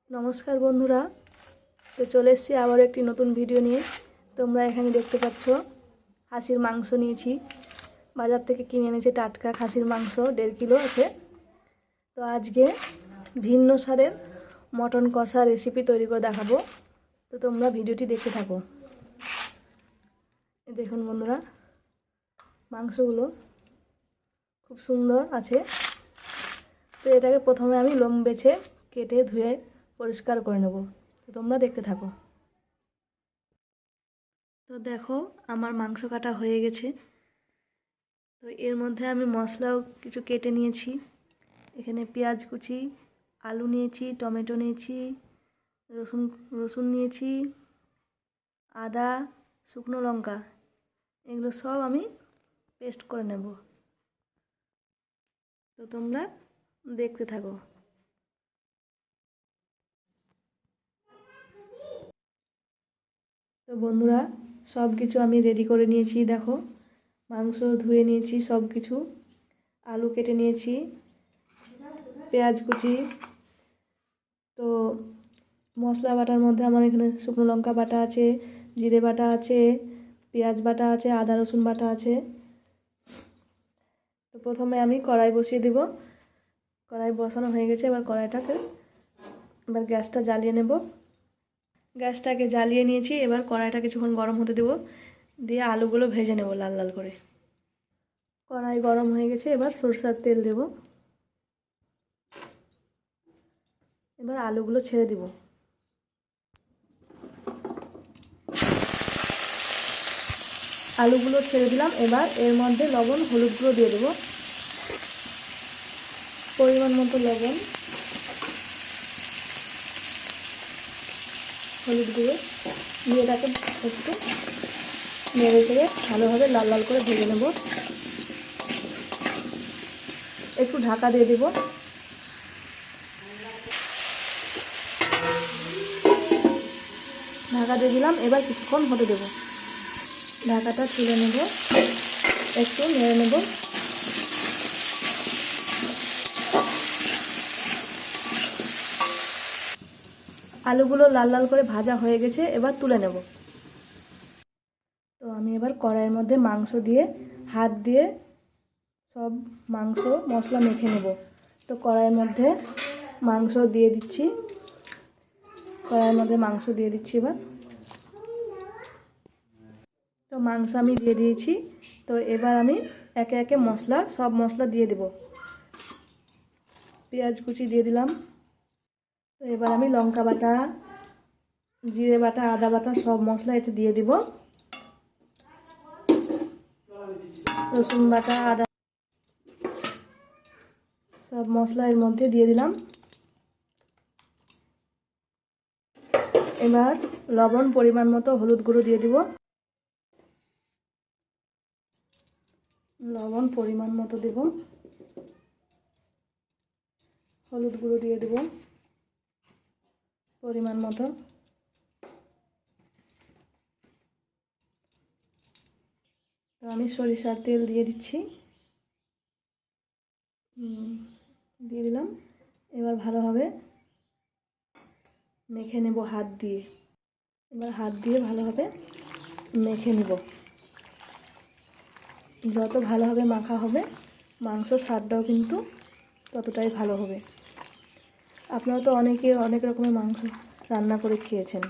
নমস্কার বন্ধুরা, তো চলে এসেছি আবার একটি নতুন ভিডিও নিয়ে। তোমরা এখানে দেখতে পাচ্ছ খাসির মাংস নিয়েছি, বাজার থেকে কিনে এনেছি টাটকা খাসির মাংস 1.5 কিলো আছে। তো আজকে ভিন্ন স্বাদের মটন কষা রেসিপি তৈরি করে দেখাবো, তো তোমরা ভিডিওটি দেখতে থাকো। দেখুন বন্ধুরা, মাংসগুলো খুব সুন্দর আছে। তো এটাকে প্রথমে আমি লোম বেছে কেটে ধুয়ে পরিষ্কার করে নেব, তো তোমরা দেখতে থাকো। তো দেখো আমার মাংস কাটা হয়ে গেছে। তো এর মধ্যে আমি মশলাও কিছু কেটে নিয়েছি। এখানে পেঁয়াজ কুচি, আলু নিয়েছি, টমেটো নিয়েছি, রসুন নিয়েছি, আদা, শুকনো লঙ্কা, এগুলো সব আমি পেস্ট করে নেব। তো তোমরা দেখতে থাকো। তো বন্ধুরা, সব কিছু আমি রেডি করে নিয়েছি। দেখো মাংস ধুয়ে নিয়েছি, সব কিছু আলু কেটে নিয়েছি, পেঁয়াজ কুচি। তো মশলা বাটার মধ্যে আমার এখানে শুকনো লঙ্কা বাটা আছে, জিরে বাটা আছে, পেঁয়াজ বাটা আছে, আদা রসুন বাটা আছে। তো প্রথমে আমি কড়াই বসিয়ে দেব। কড়াই বসানো হয়ে গেছে, এবার গ্যাসটা জ্বালিয়ে নেব। গ্যাসটাকে জ্বালিয়ে নিয়েছি, এবার কড়াইটা কিছুক্ষণ গরম হতে দেব, দিয়ে আলুগুলো ভেজে নেব লাল লাল করে। কড়াই গরম হয়ে গেছে, এবার সরষের তেল দেব। এবার আলুগুলো ছেড়ে দিব। আলুগুলো ছেড়ে দিলাম। এবার এর মধ্যে লবণ হলুদ গুঁড়ো দিয়ে দেবো, পরিমাণ মতো লবণ, হলুদ গুঁড়ো দিয়ে এটাকে একটু নেড়ে চেড়ে ভালোভাবে লাল লাল করে ভেজে নেব। একটু ঢাকা দিয়ে দেব। ঢাকা দিয়ে দিলাম, এবার কিছুক্ষণ হতে দেব। ঢাকাটা তুলে নেব, একটু নেড়ে নেব। আলুগুলো লাল লাল করে ভাজা হয়ে গেছে, এবার তুলে নেব। তো আমি এবার কড়াইয়ের মধ্যে মাংস দিয়ে হাত দিয়ে সব মাংস মশলা মেখে নেব। তো কড়াইয়ের মধ্যে মাংস দিয়ে দিচ্ছি। এবার তো মাংস আমি দিয়ে দিয়েছি। তো এবার আমি একে একে সব মশলা দিয়ে দেব। পেঁয়াজ কুচি দিয়ে দিলাম। তো এবার আমি লঙ্কা বাটা, জিরে বাটা, আদা বাটা সব মশলা এতে দিয়ে দিব। রসুন বাটা, আদা সব মশলা এর মধ্যে দিয়ে দিলাম। এবার লবণ পরিমাণ মতো, হলুদ গুঁড়ো দিয়ে দিব। লবণ পরিমাণ মতো দেব, হলুদ গুঁড়ো দিয়ে দেব পরিমাণ মতো। তো আমি সরিষার তেল দিয়ে দিচ্ছি, দিয়ে দিলাম। এবার ভালোভাবে মেখে নেব হাত দিয়ে। এবার হাত দিয়ে ভালোভাবে মেখে নেব। যত ভালোভাবে মাখা হবে মাংসর স্বাদটাও কিন্তু ততটাই ভালো হবে। আপনারা তো অনেকে অনেক রকমের মাংস রান্না করে খেয়েছেন,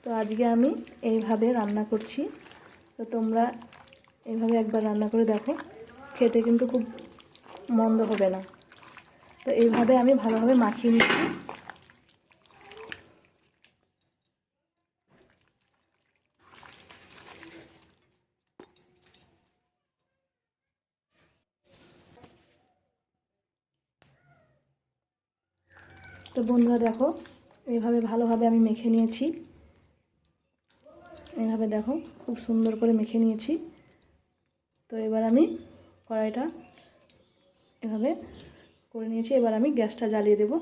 তো আজকে আমি এইভাবে রান্না করছি। তো তোমরা এইভাবে একবার রান্না করে দেখো, খেতে কিন্তু খুব মন্দ হবে না। তো এইভাবে আমি ভালোভাবে মাখিয়ে নিচ্ছি। তো বন্ধুরা দেখো, এইভাবে ভালোভাবে আমি মেখে নিয়েছি। এইভাবে দেখো খুব সুন্দর করে মেখে নিয়েছি। তো এবার আমি কড়াইটা এভাবে করে নিয়েছি। এবার আমি গ্যাসটা জ্বালিয়ে দেব।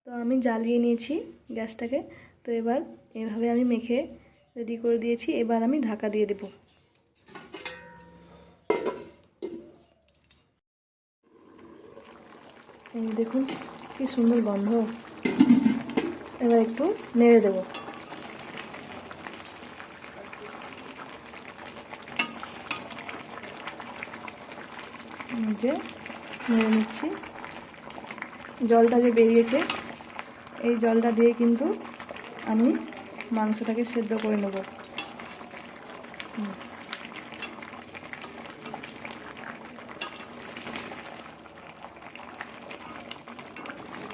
তো আমি জ্বালিয়ে নিয়েছি গ্যাসটাকে। তো এবার এভাবে আমি মেখে রেডি করে দিয়েছি। এবার আমি ঢাকা দিয়ে দেব। এই দেখুন কি সুন্দর গন্ধ। এবার একটু নেড়ে দেবো। যে নেড়ে নিচ্ছি। জলটা যে বেরিয়েছে এই জলটা দিয়ে কিন্তু আমি মাংসটাকে সেদ্ধ করে নেব।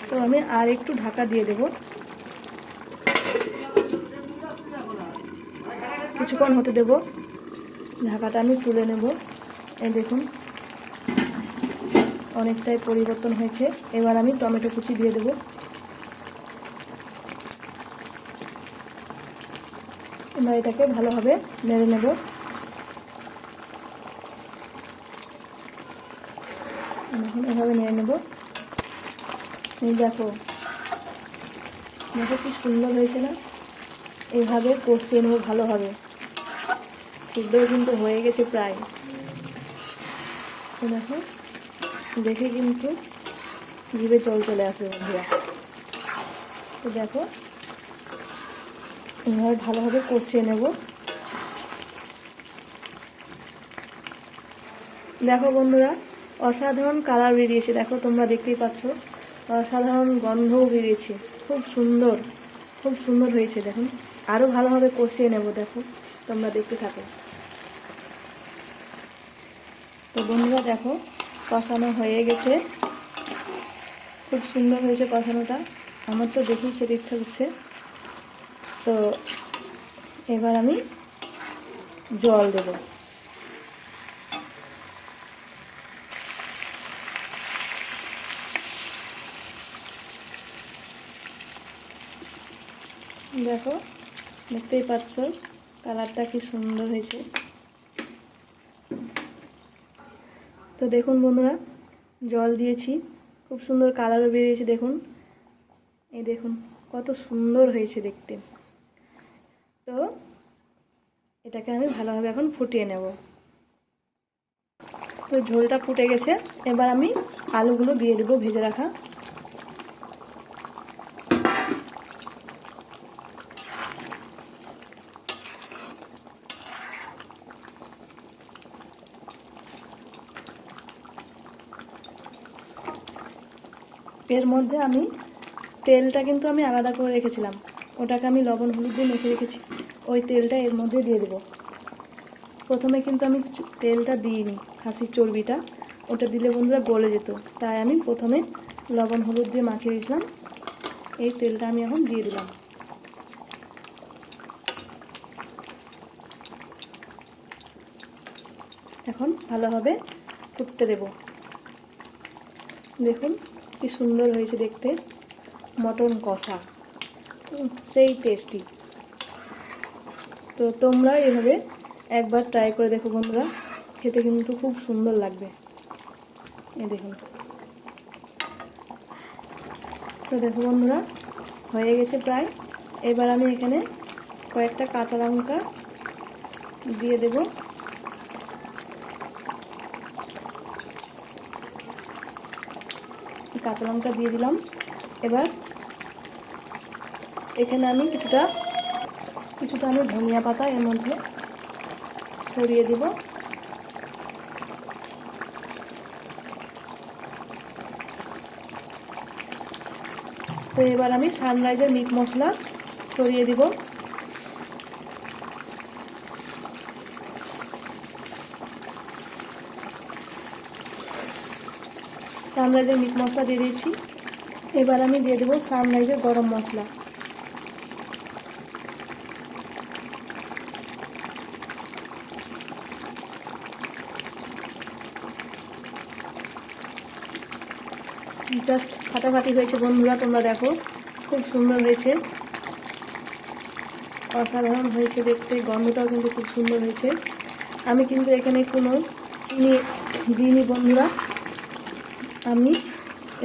তো আমি আর একটু ঢাকা দিয়ে দেব, কিছুক্ষণ হতে দেব। ঢাকাটা আমি তুলে নেব। এই দেখুন অনেকটাই পরিবর্তন হয়েছে। এবার আমি টমেটো কুচি দিয়ে দেব। এবার এটাকে ভালোভাবে নেড়ে নেব। এখন এভাবে নেড়ে নেব। দেখো দেখো কি সুন্দর হয়েছে না? এইভাবে কষিয়ে নেব ভালোভাবে। সিদ্ধও কিন্তু হয়ে গেছে প্রায়। দেখো দেখে কিন্তু জিভে জল চলে আসবে বন্ধুরা। তো দেখো এবার ভালোভাবে কষিয়ে নেব। দেখো বন্ধুরা অসাধারণ কালার বেরিয়েছে। দেখো তোমরা দেখতেই পাচ্ছ, অসাধারণ গন্ধও বেরিয়েছে। খুব সুন্দর, খুব সুন্দর হয়েছে। দেখুন আরও ভালোভাবে কষিয়ে নেব। দেখো তোমরা দেখতে থাকো। তো বন্ধুরা দেখো কষানো হয়ে গেছে। খুব সুন্দর হয়েছে কষানোটা। আমার তো দেখেই খেতে ইচ্ছা করছে। তো এবার আমি জল দেব। দেখো দেখতেই পাচ্ছ কালারটা কি সুন্দর হয়েছে। তো দেখুন বন্ধুরা জল দিয়েছি, খুব সুন্দর কালারও বেরিয়েছে। দেখুন এই দেখুন কত সুন্দর হয়েছে দেখতে। তো এটাকে আমি ভালোভাবে এখন ফুটিয়ে নেব। তো ঝোলটা ফুটে গেছে। এবার আমি আলুগুলো দিয়ে দেবো ভেজে রাখা। এর মধ্যে আমি তেলটা কিন্তু আমি আলাদা করে রেখেছিলাম, ওটাকে আমি লবণ হলুদ দিয়ে মেখে রেখেছি। ওই তেলটা এর মধ্যে দিয়ে দেবো। প্রথমে কিন্তু আমি তেলটা দিইনি, খাসির চর্বিটা, ওটা দিলে বন্ধুরা গলে যেত। তাই আমি প্রথমে লবণ হলুদ দিয়ে মাখিয়ে রেখেছিলাম। এই তেলটা আমি এখন দিয়ে দিলাম। এখন ভালোভাবে ফুটতে দেব। দেখুন কি সুন্দর হয়েছে দেখতে, মটন কষা, সেই টেস্টি। তো তোমরা এভাবে একবার ট্রাই করে দেখো বন্ধুরা, খেতে কিন্তু খুব সুন্দর লাগবে। এই দেখুন। তো দেখো বন্ধুরা হয়ে গেছে প্রায়। এবার আমি এখানে কয়েকটা কাঁচা লঙ্কা দিয়ে দেব। কাঁচা লঙ্কা দিয়ে দিলাম। এবার এখানে আমি কিছুটা আমি ধনিয়া পাতা এর মধ্যে ছড়িয়ে দেব। তো এবার আমি সানরাইজের মিট মশলা ছড়িয়ে দিব। সানরাইজের মিট মশলা দিয়ে দিয়েছি। এবার আমি দিয়ে দেবো সানরাইজের গরম মশলা। জাস্ট ফাটাফাটি হয়েছে বন্ধুরা, তোমরা দেখো খুব সুন্দর হয়েছে, অসাধারণ হয়েছে দেখতে। গন্ধটাও কিন্তু খুব সুন্দর হয়েছে। আমি কিন্তু এখানে কোনো চিনি দিইনি বন্ধুরা, আমি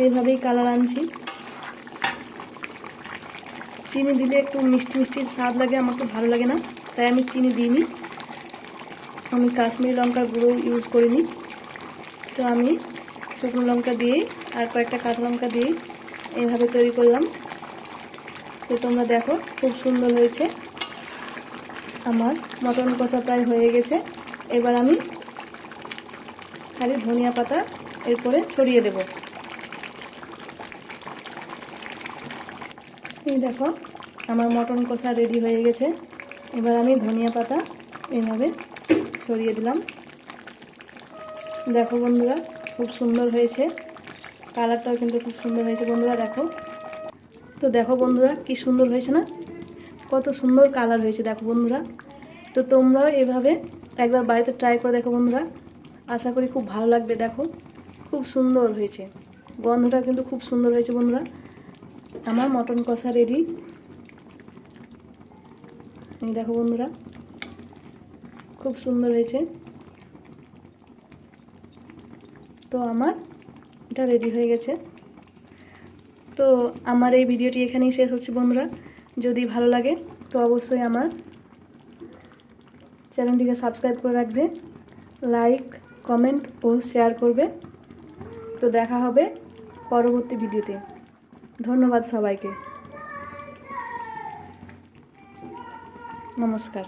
এইভাবেই কালার আনছি। চিনি দিলে একটু মিষ্টি মিষ্টির স্বাদ লাগে, আমাকে ভালো লাগে না, তাই আমি চিনি দিইনি। আমি কাশ্মীরি লঙ্কার গুঁড়ো ইউজ করিনি। তো আমি শুকনো লঙ্কা দিয়েই আর কয়েকটা কাঁচা লঙ্কা দিয়েই এইভাবে তৈরি করলাম। তো তোমরা দেখো খুব সুন্দর হয়েছে। আমার মটন কষা প্রায় হয়ে গেছে। এবার আমি খালি ধনিয়া পাতা এরপরে ছড়িয়ে দেব। এই দেখো আমার মটন কষা রেডি হয়ে গেছে। এবার আমি ধনিয়া পাতা এইভাবে ছড়িয়ে দিলাম। দেখো বন্ধুরা খুব সুন্দর হয়েছে, কালারটাও কিন্তু খুব সুন্দর হয়েছে বন্ধুরা দেখো। তো দেখো বন্ধুরা কি সুন্দর হয়েছে না, কত সুন্দর কালার হয়েছে দেখো বন্ধুরা। তো তোমরাও এভাবে একবার বাড়িতে ট্রাই করে দেখো বন্ধুরা, আশা করি খুব ভালো লাগবে। দেখো খুব সুন্দর হয়েছে, গন্ধটা কিন্তু খুব সুন্দর হয়েছে বন্ধুরা। আমার মটন কষা রেডি। এই দেখো বন্ধুরা খুব সুন্দর হয়েছে। তো আমার এটা রেডি হয়ে গেছে। তো আমার এই ভিডিওটি এখানেই শেষ হচ্ছে বন্ধুরা। যদি ভালো লাগে তো অবশ্যই আমার চ্যানেলটিকে সাবস্ক্রাইব করে রাখবে, লাইক কমেন্ট ও শেয়ার করবে। তো দেখা হবে পরবর্তী ভিডিওতে। ধন্যবাদ সবাইকে, নমস্কার।